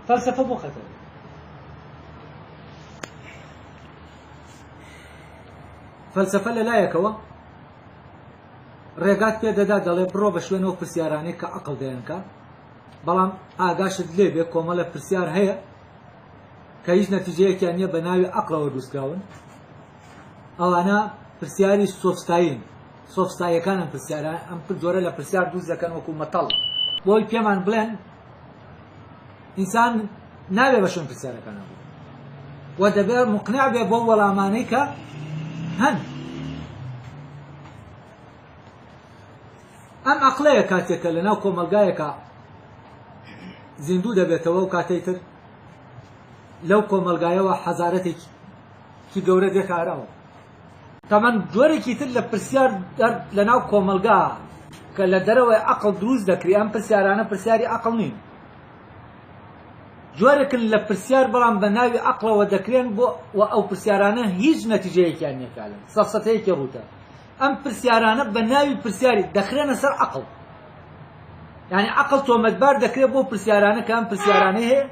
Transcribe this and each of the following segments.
فەلسەفە بۆ خەتەر فەلسەفە لەلایەکەوە ڕێگات پێ دەدا دەڵێ بڕۆ بە شوێنەوە پرسیارانەی کە عەقڵ دەیانکە بەڵام ئاگاشت لێ بێ کۆمەڵە پرسیار هەیە کە هیچ نەتیجەیەکیان نییە بە ناوی عەقڵەوە دروستکراون ئەوانە پرسیاری سۆفستاین سۆفستایەکانن پرسیاران ئەم جۆرە لە پرسیار دروست دەکەن وەکو مەتەڵ بۆی پێمان بڵێن ئینسان نابێ بە شوێن پرسیارەکانە بوو و دەبێت مقنع بێ بۆ وەڵامانەی کە هەن ئەم عەقڵەیە کاتێکە لەناو کۆمەلگایەکە زیندوو دەبێتەوە و کاتەی تر لەو کۆمەلگایەوە حەزارەتێکی گەورە دێتە ئاراوە تەمان جۆرێکی تر لە پرسیار لەناو کۆمەلگا کە لە دەرەوەی عەقڵ دروست دەکری ئەم پرسیارانە پرسیاری عەقڵ نین جۆرێکن لە پرسیار بەڵام بە ناوی عەقڵەوە دەکرێن بۆ و ئەو پرسیارانە هیچ نەتیجەیەکیان نییەکالن سەفسەتەیەکی ڕوتە ئەم پرسیارانە بە ناوی پرسیاری دەخرێنە سەر عەقڵ یعنی عەقڵ تۆمەتبار دەکرێت بۆ پرسیارانە کە ئەم پرسیارانە هەیە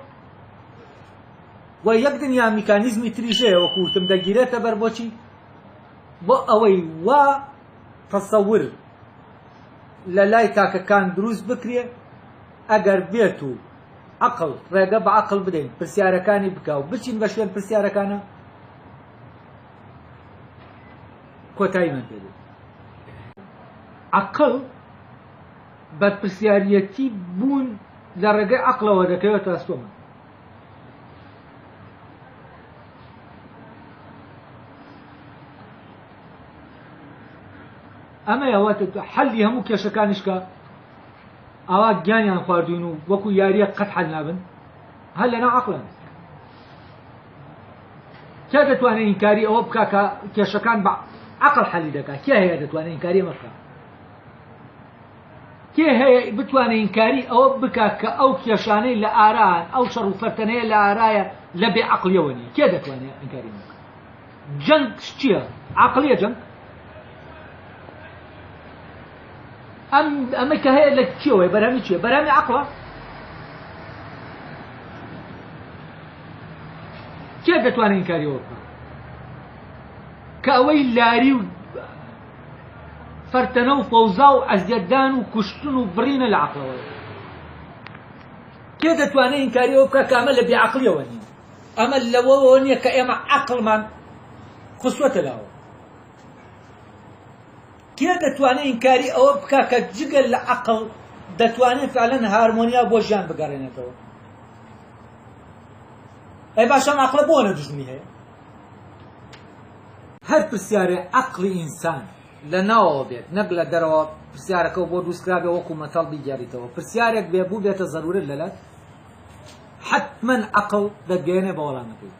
و یەک دنیا میکانیزمی تریش هەیە وەکو وتم دەگیرێتە بەر بۆچی بۆ ئەوەی وا تەسەور لە لای تاکەکان دروست بکرێ ئەگەر بێت و عەقڵ ڕێگە بە عەقڵ بدەین پرسیارەکانی بکە و بچین بە شوێن پرسیارەکانە کۆتاییمان پێ دێت عەقڵ بە پرسیاریەتی بوون لە ڕێگەی عەقڵەوە دەکەوێتە ئەستۆمە ئەمە ئەوەتە حەلی هەموو کێشەکانیشکە ئەوا گیانیان خواردوین و وەکو یاریە قەت حەل نابن هەر لەناو عەقڵن کێ دەتوانێت ئینکاری ئەوە بکا کە کێشەکان بە عەقڵ حەلی دەکات کێ هەیە دەتوانێت ئینکاری ئەمە بکات کێ هەیە بتوانێت ئینکاری ئەوە بکات کە ئەو کێشانەی لە ئاران ئەو شەڕ و فەرتەنەیە لە ئارایە لە بێ عەقڵیەوە نییە کێ دەتوانێت ئینکاری ئەمە بکات جەنگ چییە عەقڵیە جەنگ ئەمە کە هەیە لە چیەوەی بەرهەمی چییە بەرهەمی عەقڵە کێ دەتوانێت ئینکاری ئەوە بکات کە ئەوەی لاری و فەرتەنە و فەوزا و ئەزیەتدان و کوشتن و بڕینە لە عەقڵەوە کێ دەتوانێت ئینکاری ئەوە بکات کە ئەمە لە بێعەقڵیەوە نییە ئەمە لەوەوە نییە کە ئێمە عەقڵمان خستووەتە لاوە کێ دەتوانێت ئینکاری ئەوە بکات کە جگەل لە عەقڵ دەتوانێت فعلەن هارمۆنیا بۆ ژیان بگەڕێنێتەوە ئەی باش ئەم عەقڵە بۆ نەدژمی هەیە هەر پرسیارێ عەقڵی ئینسان لە ناوەوە بێت نەک لە دەرەوە پرسیارەکەەوە بۆ دروستکرابێ وەکو مەتەڵ بیگەڕیتەوە پرسیارێک بێبوو بێتە زەرورەت لەلات حتمەن عەقڵ دەتگەیەنێ بە وەڵامەکەی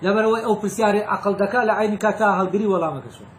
لەبەرەوەی ئەو پرسیارێ عەقڵ دەکات لە عەینی کاتا هەڵگری وەڵامەکەشەوە